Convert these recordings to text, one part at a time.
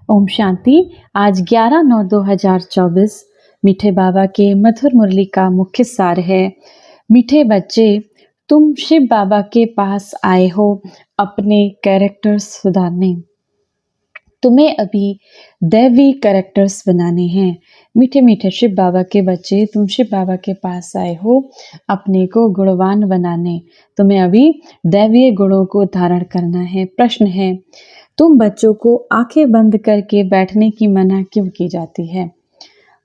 ओम शांति। आज 11/9/2024 मीठे बाबा के मधुर मुरली का मुख्य सार है। मीठे बच्चे, तुम शिव बाबा के पास आए हो अपने कैरेक्टर्स सुधारने। तुम्हें अभी दैवी कैरेक्टर्स बनाने हैं। मीठे मीठे शिव बाबा के बच्चे, तुम शिव बाबा के पास आए हो अपने को गुणवान बनाने। तुम्हें अभी दैवीय गुणों को धारण करना है। प्रश्न है, तुम बच्चों को आंखें बंद करके बैठने की मना क्यों की जाती है?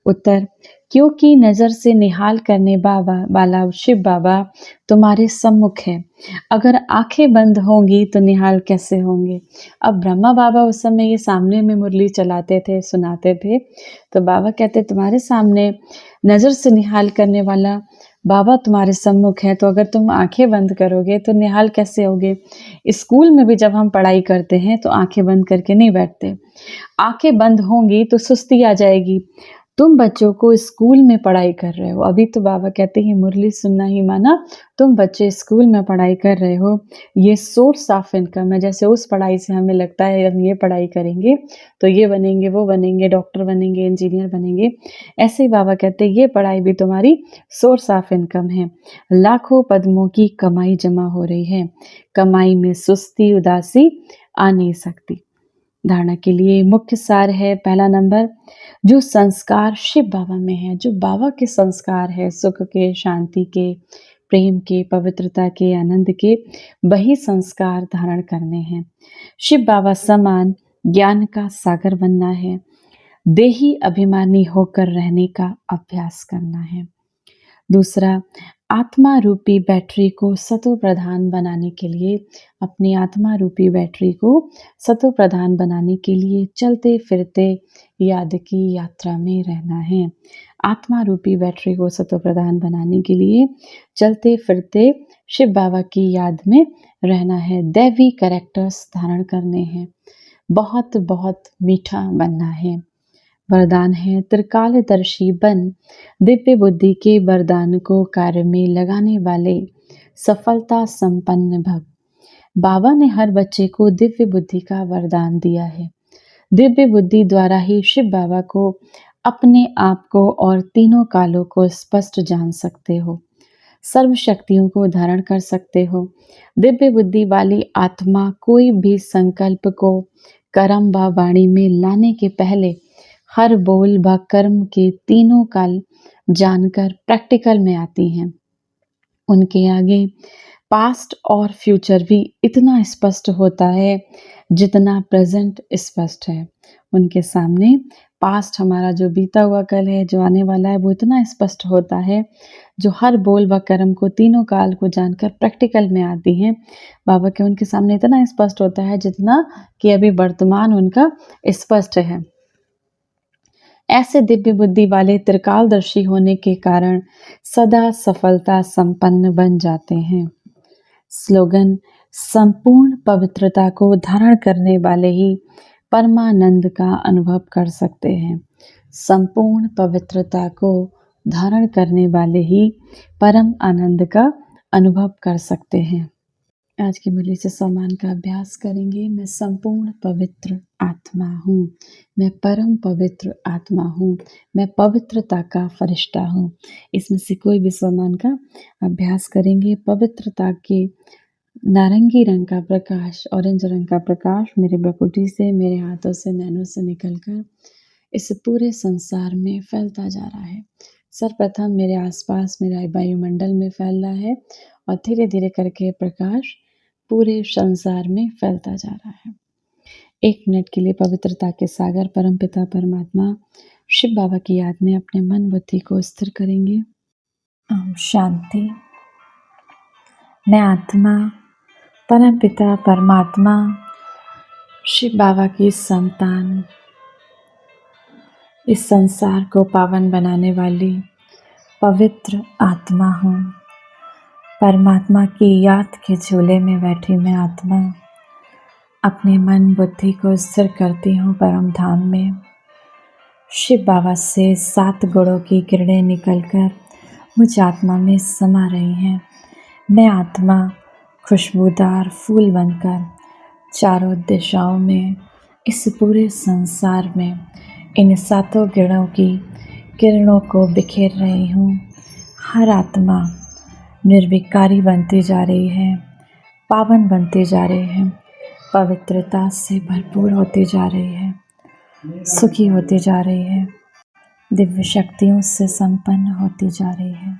उत्तर, क्योंकि नज़र से निहाल करने वाला शिव बाबा तुम्हारे सम्मुख है। अगर आंखें बंद होंगी तो निहाल कैसे होंगे? अब ब्रह्मा बाबा उस समय ये सामने में मुरली चलाते थे, सुनाते थे, तो बाबा कहते तुम्हारे सामने नज़र से निहाल करने वाला बाबा तुम्हारे सम्मुख है, तो अगर तुम आंखें बंद करोगे तो निहाल कैसे होगे? स्कूल में भी जब हम पढ़ाई करते हैं तो आंखें बंद करके नहीं बैठते। आंखें बंद होंगी तो सुस्ती आ जाएगी। तुम बच्चों को स्कूल में पढ़ाई कर रहे हो। अभी तो बाबा कहते हैं मुरली सुनना ही माना। तुम बच्चे स्कूल में पढ़ाई कर रहे हो, ये सोर्स ऑफ इनकम है। जैसे उस पढ़ाई से हमें लगता है हम ये पढ़ाई करेंगे तो ये बनेंगे, वो बनेंगे, डॉक्टर बनेंगे, इंजीनियर बनेंगे। ऐसे ही बाबा कहते हैं ये पढ़ाई भी तुम्हारी सोर्स ऑफ इनकम है। लाखों पद्मों की कमाई जमा हो रही है। कमाई में सुस्ती, उदासी आ नहीं सकती। धारणा के लिए मुख्य सार है, पहला नंबर, जो संस्कार शिव बाबा में है, जो बाबा के संस्कार है, सुख के, शांति के, प्रेम के, पवित्रता के, आनंद के, वही संस्कार धारण करने हैं। शिव बाबा समान ज्ञान का सागर बनना है। देही अभिमानी होकर रहने का अभ्यास करना है। दूसरा, आत्मा रूपी बैटरी को सतो प्रधान बनाने के लिए, अपनी आत्मा रूपी बैटरी को सतो प्रधान बनाने के लिए चलते फिरते याद की यात्रा में रहना है। आत्मा रूपी बैटरी को सतो प्रधान बनाने के लिए चलते फिरते शिव बाबा की याद में रहना है। दैवी कैरेक्टर्स धारण करने हैं। बहुत बहुत मीठा बनना है। वरदान है, त्रिकालदर्शी बन, दिव्य बुद्धि के वरदान को कार्य में लगाने वाले सफलता संपन्न भव। बाबा ने हर बच्चे को दिव्य बुद्धि का वरदान दिया है। दिव्य बुद्धि द्वारा ही शिव बाबा को, अपने आप को और तीनों कालों को स्पष्ट जान सकते हो। सर्व शक्तियों को धारण कर सकते हो। दिव्य बुद्धि वाली आत्मा कोई भी संकल्प को कर्म व वाणी में लाने के पहले हर बोल व कर्म के तीनों काल जानकर प्रैक्टिकल में आती हैं। उनके आगे पास्ट और फ्यूचर भी इतना स्पष्ट होता है जितना प्रेजेंट स्पष्ट है। उनके सामने पास्ट, हमारा जो बीता हुआ कल है, जो आने वाला है, वो इतना स्पष्ट होता है, जो हर बोल व कर्म को तीनों काल को जानकर प्रैक्टिकल में आती हैं। बाबा के उनके सामने इतना स्पष्ट होता है जितना कि अभी वर्तमान उनका स्पष्ट है। ऐसे दिव्य बुद्धि वाले त्रिकालदर्शी होने के कारण सदा सफलता संपन्न बन जाते हैं। स्लोगन, संपूर्ण पवित्रता को धारण करने वाले ही परमानंद का अनुभव कर सकते हैं। संपूर्ण पवित्रता को धारण करने वाले ही परम आनंद का अनुभव कर सकते हैं। आज की मुरली से सम्मान का अभ्यास करेंगे। मैं संपूर्ण पवित्र आत्मा हूँ। मैं परम पवित्र आत्मा हूँ। मैं पवित्रता का फरिश्ता हूँ। इसमें से कोई भी सम्मान का अभ्यास करेंगे। पवित्रता के नारंगी रंग का प्रकाश, ऑरेंज रंग का प्रकाश मेरे भ्रुकुटी से, मेरे हाथों से, नैनों से निकलकर इस पूरे संसार में फैलता जा रहा है। सर्वप्रथम मेरे आसपास, मेरे वायुमंडल में फैल रहा है और धीरे धीरे करके प्रकाश पूरे संसार में फैलता जा रहा है। 1 मिनट के लिए पवित्रता के सागर परमपिता परमात्मा शिव बाबा की याद में अपने मन बुद्धि को स्थिर करेंगे। ओम शांति। मैं आत्मा परमपिता परमात्मा शिव बाबा की संतान, इस संसार को पावन बनाने वाली पवित्र आत्मा हूँ। परमात्मा की याद के झूले में बैठी मैं आत्मा अपने मन बुद्धि को स्थिर करती हूँ परम धाम में। शिव बाबा से 7 गुणों की किरणें निकलकर मुझ आत्मा में समा रही हैं। मैं आत्मा खुशबूदार फूल बनकर चारों दिशाओं में इस पूरे संसार में इन सातों गुणों की किरणों को बिखेर रही हूँ। हर आत्मा निर्विकारी बनती जा रही है, पावन बनती जा रही है, पवित्रता से भरपूर होती जा रही है, सुखी होती जा रही है, दिव्य शक्तियों से संपन्न होती जा रही है।